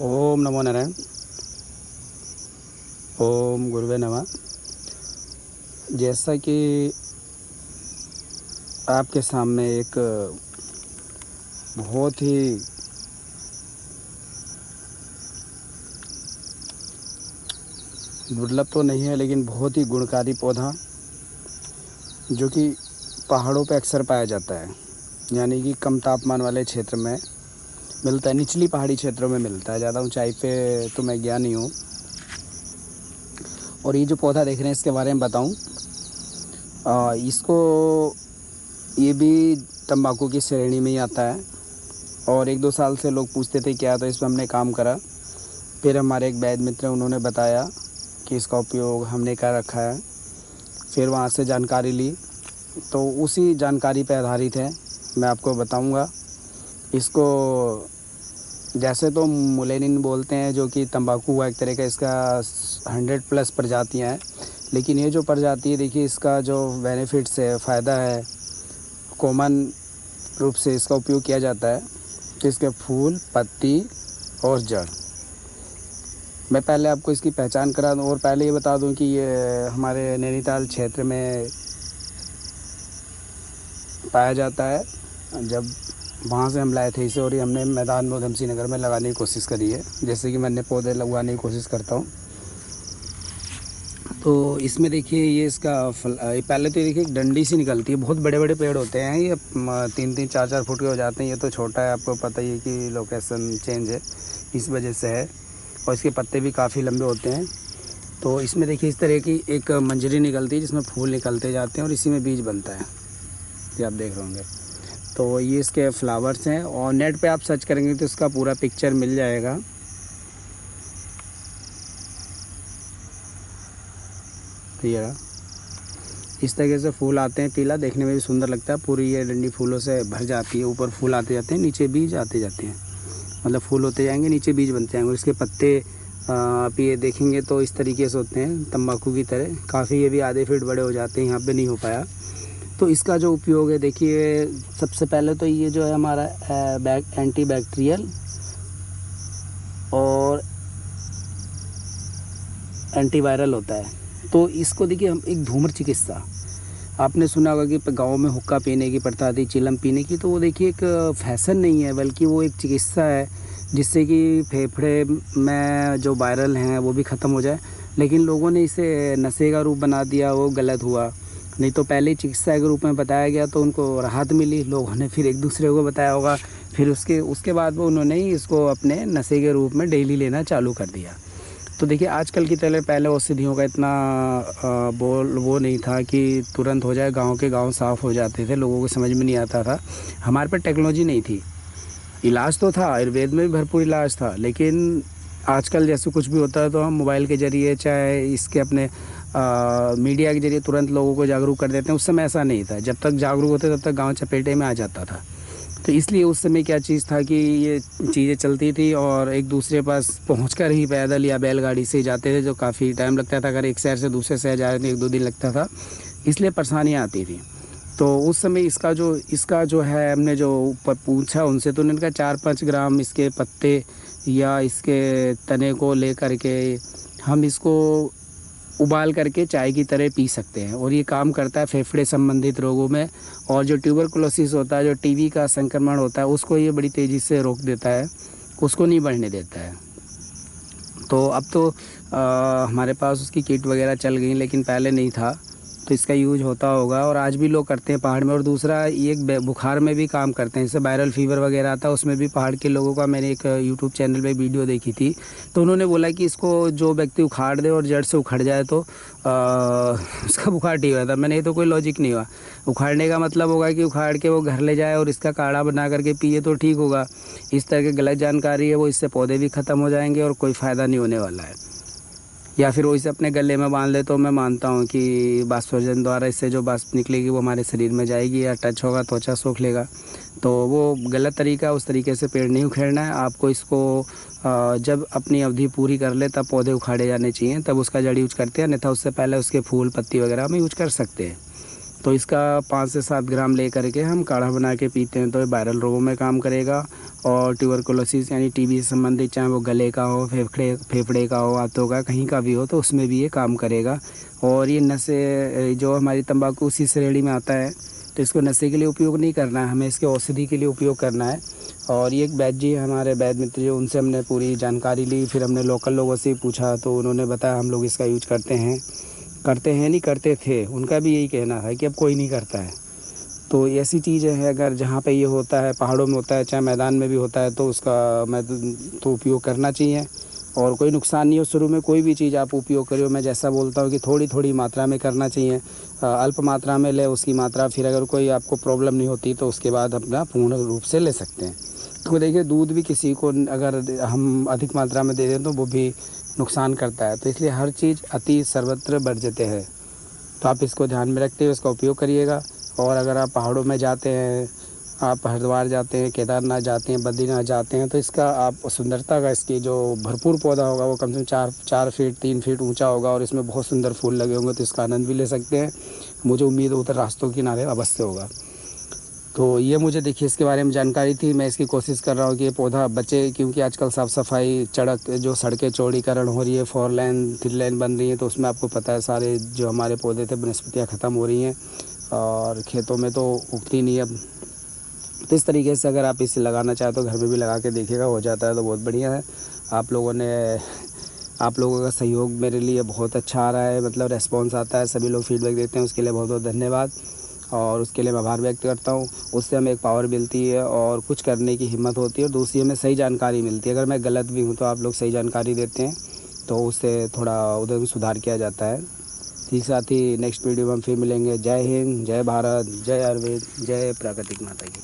ओम नमो नारायण। ओम गुरुवे नमः। जैसा कि आपके सामने एक बहुत ही दुर्लभ तो नहीं है लेकिन बहुत ही गुणकारी पौधा जो कि पहाड़ों पे अक्सर पाया जाता है, यानी कि कम तापमान वाले क्षेत्र में मिलता है। निचली पहाड़ी क्षेत्रों में मिलता है, ज़्यादा ऊंचाई पे तो मैं गया नहीं हूँ। और ये जो पौधा देख रहे हैं इसके बारे में बताऊँ, इसको ये भी तंबाकू की श्रेणी में ही आता है। और 1-2 साल से लोग पूछते थे क्या, तो इस पर हमने काम करा। फिर हमारे एक वैद्य मित्र हैं, उन्होंने बताया कि इसका उपयोग हमने कर रखा है। फिर वहाँ से जानकारी ली, तो उसी जानकारी पर आधारित है मैं आपको बताऊंगा। इसको जैसे तो मुलेनिन बोलते हैं, जो कि तंबाकू हुआ एक तरह का, इसका 100+ प्रजातियाँ हैं। लेकिन ये जो प्रजाति है, देखिए इसका जो बेनिफिट्स है, फ़ायदा है, कॉमन रूप से इसका उपयोग किया जाता है कि इसके फूल, पत्ती और जड़। मैं पहले आपको इसकी पहचान करा दूँ और पहले ये बता दूँ कि ये हमारे नैनीताल क्षेत्र में पाया जाता है। जब वहाँ से हम लाए थे इसे, और ये हमने मैदान में उधम सिंह नगर में लगाने की कोशिश करी है, जैसे कि मैंने पौधे लगवाने की कोशिश करता हूँ। तो इसमें देखिए ये इसका फल, पहले तो देखिए एक डंडी सी निकलती है। बहुत बड़े बड़े पेड़ होते हैं ये, 3-3, 4-4 फुट के हो जाते हैं। ये तो छोटा है, आपको पता ही है कि लोकेशन चेंज है, इस वजह से है। और इसके पत्ते भी काफ़ी लंबे होते हैं। तो इसमें देखिए इस तरह की एक मंजरी निकलती है जिसमें फूल निकलते जाते हैं और इसी में बीज बनता है, ये आप देख रहे होंगे। तो ये इसके फ्लावर्स हैं, और नेट पे आप सर्च करेंगे तो इसका पूरा पिक्चर मिल जाएगा। तो ये रहा, इस तरीके से फूल आते हैं, पीला, देखने में भी सुंदर लगता है। पूरी ये डंडी फूलों से भर जाती है, ऊपर फूल आते जाते हैं, नीचे बीज आते जाते हैं। मतलब फूल होते जाएंगे, नीचे बीज बनते जाएंगे। और इसके पत्ते आप ये देखेंगे तो इस तरीके से होते हैं, तंबाकू की तरह। काफ़ी ये भी आधे फीट बड़े हो जाते हैं, यहाँ पे नहीं हो पाया। तो इसका जो उपयोग है, देखिए सबसे पहले तो ये जो है हमारा एंटी बैक्टीरियल और एंटीवायरल होता है। तो इसको देखिए हम एक धूम्र चिकित्सा, आपने सुना होगा कि गाँव में हुक्का पीने की प्रथा थी, चिलम पीने की। तो वो देखिए एक फैशन नहीं है, बल्कि वो एक चिकित्सा है, जिससे कि फेफड़े में जो वायरल हैं वो भी ख़त्म हो जाए। लेकिन लोगों ने इसे नशे का रूप बना दिया, वो गलत हुआ। नहीं तो पहले चिकित्सा के रूप में बताया गया तो उनको राहत मिली, लोगों ने फिर एक दूसरे को बताया होगा, फिर उसके बाद वो उन्होंने ही इसको अपने नशे के रूप में डेली लेना चालू कर दिया। तो देखिए आजकल की तरह पहले औषधियों का इतना वो नहीं था कि तुरंत हो जाए। गांव के गांव साफ़ हो जाते थे, लोगों को समझ में नहीं आता था। हमारे पर टेक्नोलॉजी नहीं थी, इलाज तो था, आयुर्वेद में भी भरपूर इलाज था। लेकिन आजकल जैसे कुछ भी होता है तो हम मोबाइल के ज़रिए, चाहे इसके अपने मीडिया के ज़रिए तुरंत लोगों को जागरूक कर देते हैं। उस समय ऐसा नहीं था, जब तक जागरूक होते तब तक गाँव चपेटे में आ जाता था। तो इसलिए उस समय क्या चीज़ था कि ये चीज़ें चलती थी और एक दूसरे पास पहुंचकर ही पैदल या बैलगाड़ी से जाते थे, जो काफ़ी टाइम लगता था। अगर एक शहर से दूसरे शहर जा रहे थे 1-2 दिन लगता था, इसलिए परेशानियाँ आती थी। तो उस समय इसका जो है, हमने जो पूछा उनसे, तो उन्होंने कहा 4-5 ग्राम इसके पत्ते या इसके तने को ले करके हम इसको उबाल करके चाय की तरह पी सकते हैं। और ये काम करता है फेफड़े संबंधित रोगों में। और जो ट्यूबरकुलोसिस होता है, जो टीबी का संक्रमण होता है, उसको ये बड़ी तेज़ी से रोक देता है, उसको नहीं बढ़ने देता है। तो अब तो हमारे पास उसकी किट वगैरह चल गई, लेकिन पहले नहीं था, तो इसका यूज होता होगा और आज भी लोग करते हैं पहाड़ में। और दूसरा ये बुखार में भी काम करते हैं, जैसे वायरल फीवर वगैरह आता है, उसमें भी पहाड़ के लोगों का, मैंने एक यूट्यूब चैनल पे वीडियो देखी थी, तो उन्होंने बोला कि इसको जो व्यक्ति उखाड़ दे और जड़ से उखड़ जाए तो उसका बुखार ठीक होता है। मैंने, ये तो कोई लॉजिक नहीं हुआ। उखाड़ने का मतलब होगा कि उखाड़ के वो घर ले जाए और इसका काढ़ा बना करके पिए तो ठीक होगा। इस तरह की गलत जानकारी है वो, इससे पौधे भी ख़त्म हो जाएंगे और कोई फ़ायदा नहीं होने वाला है। या फिर वो इसे अपने गले में बांध ले, तो मैं मानता हूँ कि बाष्पोत्सर्जन द्वारा इससे जो वाष्प निकलेगी वो हमारे शरीर में जाएगी, या टच होगा, त्वचा सोख लेगा। तो वो गलत तरीका है, उस तरीके से पेड़ नहीं उखेड़ना है आपको। इसको जब अपनी अवधि पूरी कर ले तब पौधे उखाड़े जाने चाहिए, तब उसका जड़ यूज करते हैं, अन्यथा उससे पहले उसके फूल पत्ती वगैरह हम यूज कर सकते हैं। तो इसका 5 से 7 ग्राम ले करके हम काढ़ा बना के पीते हैं, तो ये वायरल रोगों में काम करेगा। और ट्यूबरकुलोसिस यानी टीबी से संबंधित, चाहे वो गले का हो, फेफड़े का हो, आंतों का, कहीं का भी हो, तो उसमें भी ये काम करेगा। और ये नशे जो हमारी तंबाकू उसी श्रेणी में आता है, तो इसको नशे के लिए उपयोग नहीं करना है, हमें इसके औषधि के लिए उपयोग करना है। और ये एक वैद्य जी हमारे वैद्य मित्र जो, उनसे हमने पूरी जानकारी ली, फिर हमने लोकल लोगों से पूछा तो उन्होंने बताया हम लोग इसका यूज करते हैं नहीं करते थे, उनका भी यही कहना है कि अब कोई नहीं करता है। तो ऐसी चीज़ें हैं, अगर जहाँ पे ये होता है, पहाड़ों में होता है, चाहे मैदान में भी होता है, तो उसका मैं तो उपयोग करना चाहिए और कोई नुकसान नहीं हो। शुरू में कोई भी चीज़ आप उपयोग करिए, मैं जैसा बोलता हूँ कि थोड़ी थोड़ी मात्रा में करना चाहिए, अल्प मात्रा में ले उसकी मात्रा, फिर अगर कोई आपको प्रॉब्लम नहीं होती तो उसके बाद अपना पूर्ण रूप से ले सकते हैं। तो देखिए दूध भी किसी को अगर हम अधिक मात्रा में दे दें तो वो भी नुकसान करता है, तो इसलिए हर चीज़ अति सर्वत्र वर्ज्यते है। तो आप इसको ध्यान में रखते हुए इसका उपयोग करिएगा। और अगर आप पहाड़ों में जाते हैं, आप हरिद्वार जाते हैं, केदारनाथ जाते हैं, बद्रीनाथ जाते हैं, तो इसका आप सुंदरता का, इसकी जो भरपूर पौधा होगा वो कम से कम 4 फीट 3 फीट ऊंचा होगा और इसमें बहुत सुंदर फूल लगे होंगे, तो इसका आनंद भी ले सकते हैं। मुझे उम्मीद है उधर रास्तों के किनारे अवश्य होगा। तो ये मुझे देखिए इसके बारे में जानकारी थी, मैं इसकी कोशिश कर रहा हूँ कि ये पौधा बचे, क्योंकि आजकल साफ़ सफाई, जो सड़कें चौड़ीकरण हो रही है, 4 लेन 3 लेन बन रही है, तो उसमें आपको पता है सारे जो हमारे पौधे थे वनस्पतियाँ ख़त्म हो रही हैं और खेतों में तो उगती नहीं अब। तो इस तरीके से अगर आप इसे लगाना चाहें तो घर में भी लगा के देखिएगा, हो जाता है तो बहुत बढ़िया है। आप लोगों का सहयोग मेरे लिए बहुत अच्छा आ रहा है, मतलब रिस्पॉन्स आता है, सभी लोग फीडबैक देते हैं, उसके लिए बहुत बहुत धन्यवाद और उसके लिए मैं आभार व्यक्त करता हूँ। उससे हमें एक पावर मिलती है और कुछ करने की हिम्मत होती है और दूसरी हमें सही जानकारी मिलती है। अगर मैं गलत भी हूँ तो आप लोग सही जानकारी देते हैं तो उससे थोड़ा उधर भी सुधार किया जाता है। ठीक, साथ ही नेक्स्ट वीडियो में हम फिर मिलेंगे। जय हिंद, जय भारत, जय आयुर्वेद, जय प्राकृतिक माता की।